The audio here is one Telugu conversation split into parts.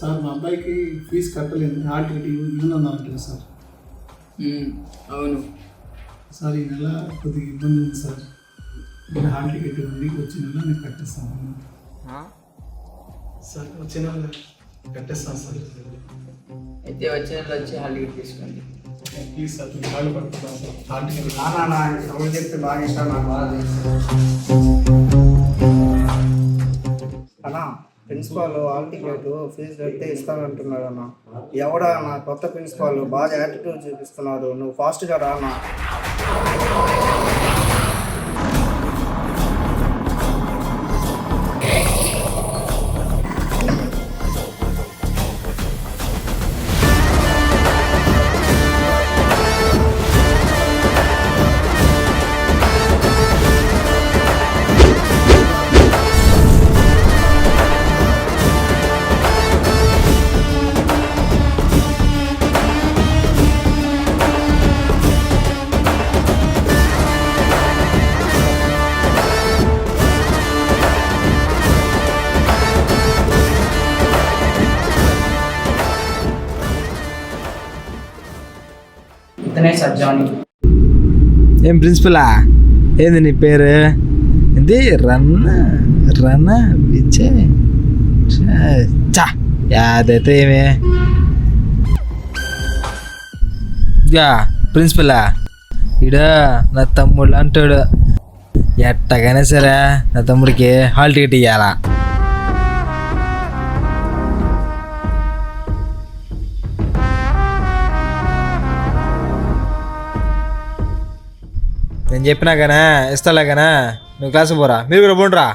సార్ మా అబ్బాయికి ఫీజు కట్టలేదు, హాల్ టికెట్ ఇవ్వనున్నారంట సార్. అవును సార్ ఈ నెల కొద్దిగా ఇబ్బంది ఉంది సార్. నేను హాల్ టికెట్ ఉంది, వచ్చే నెల నేను కట్టేస్తాను సార్. వచ్చే నెల కట్టేస్తాను సార్. అయితే వచ్చే నెల వచ్చి హాల్ టికెట్ తీసుకోండి ప్లీజ్ సార్. నేను హాల్ పడుతున్నాను సార్. హాల్ టికెట్ ఎవరు చెప్తే బాగా ఇష్టం నాకు బాగా అన్నా. ప్రిన్సిపాల్ హాల్ టికెట్ ఫీజు కడితే ఇస్తానంటున్నాడు అన్న. ఎవడా నా కొత్త ప్రిన్సిపాల్ బాగా యాటిట్యూడ్ చూపిస్తున్నాడు. నువ్వు ఫాస్ట్గా రా అన్న. ఇతనే సార్ జానీ. ఏం ప్రిన్సిపలా, ఏంది నీ పేరు? ఇది రన్న విజయ్ చా యాదైతే ఏమే ఇక ప్రిన్సిపలా ఇడ నా తమ్ముడు అంటాడు, ఎట్టగానే సరే నా తమ్ముడికి హాల్ టికెట్ ఇవ్వాలా. నేను చెప్పినా కానీ ఇస్తాలే కానీ నువ్వు క్లాసు పోరా, మీరు కూడా పోండిరా.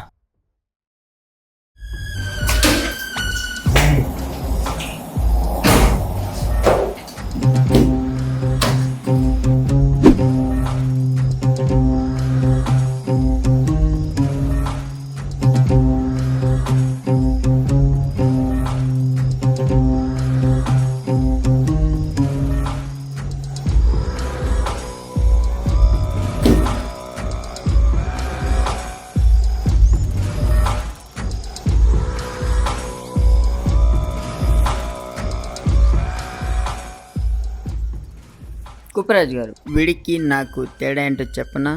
కుప్పరాజు గారు, వీడికి నాకు తేడా ఏంటో చెప్పనా?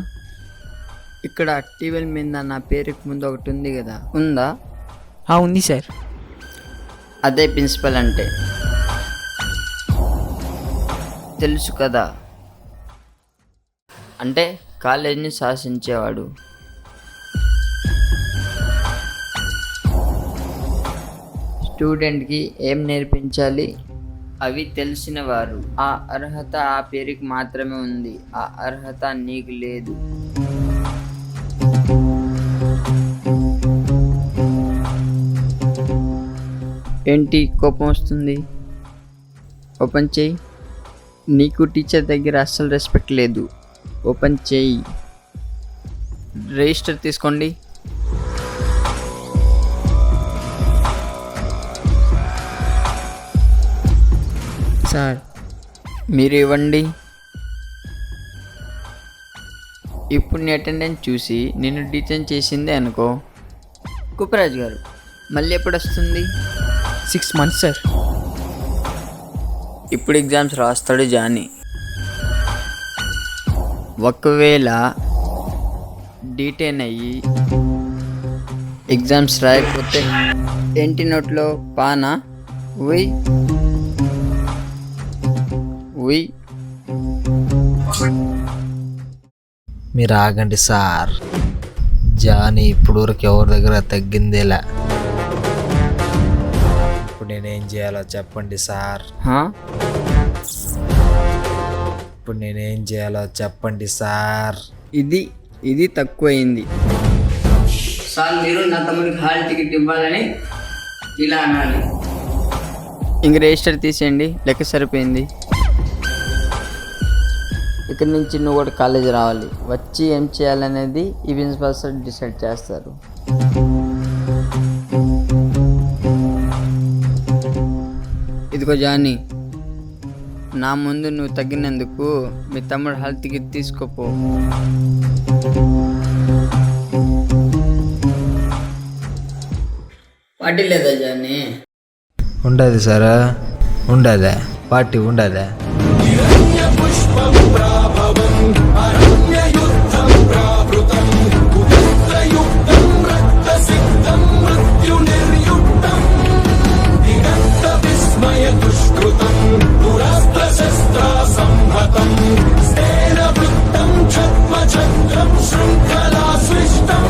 ఇక్కడ టీవీల మీద నా పేరుకి ముందు ఒకటి ఉంది కదా, ఉందా? ఉంది సార్. అదే ప్రిన్సిపల్ అంటే తెలుసు కదా. అంటే కాలేజీని శాసించేవాడు. స్టూడెంట్కి ఏం నేర్పించాలి అవి తెలిసిన వారు. ఆ అర్హత ఆ పేరుకి మాత్రమే ఉంది, ఆ అర్హత నీకు లేదు. ఏంటి కోపం వస్తుంది? ఓపెన్ చేయి. నీకు టీచర్ దగ్గర అస్సలు రెస్పెక్ట్ లేదు. ఓపెన్ చేయి. రిజిస్టర్ తీసుకోండి. సార్ మీరు ఇవ్వండి. ఇప్పుడు నీ అటెండెన్స్ చూసి నిన్ను డిటెన్ చేసిందే అనుకో. కుప్పరాజు గారు, మళ్ళీ ఎప్పుడు వస్తుంది? 6 months సార్. ఇప్పుడు ఎగ్జామ్స్ రాస్తాడు జానీ. ఒకవేళ డిటైన్ అయ్యి ఎగ్జామ్స్ రాయకపోతే ఏంటి నోట్లో పానా? ఉయ్ ఉయ్. మీరు ఆగండి సార్. జానీ ఇప్పుడు వరకు ఎవరి దగ్గర తగ్గిందేలా. ఇప్పుడు నేనేం చేయాలో చెప్పండి సార్. ఇప్పుడు నేనేం చేయాలో చెప్పండి సార్. ఇది తక్కువైంది సార్. మీరు నా తమ్ముడికి హాల్ టికెట్ ఇవ్వాలని ఇలా అనాలి. ఇంక రిజిస్టర్ తీసేయండి, లెక్క సరిపోయింది. ఇక్కడి నుంచి నువ్వు కూడా కాలేజీ రావాలి. వచ్చి ఏం చేయాలనేది ఈ ప్రిన్సిపల్ సార్ డిసైడ్ చేస్తారు. ఇదిగో జానీ, నా ముందు నువ్వు తగ్గినందుకు మీ తమ్ముడు హాల్ టికెట్ తీసుకోపో. పార్టీ లేదా జానీ? ఉండదు సార్ ఉండదా పార్టీ ఉండదా శృంఖలా సృష్టం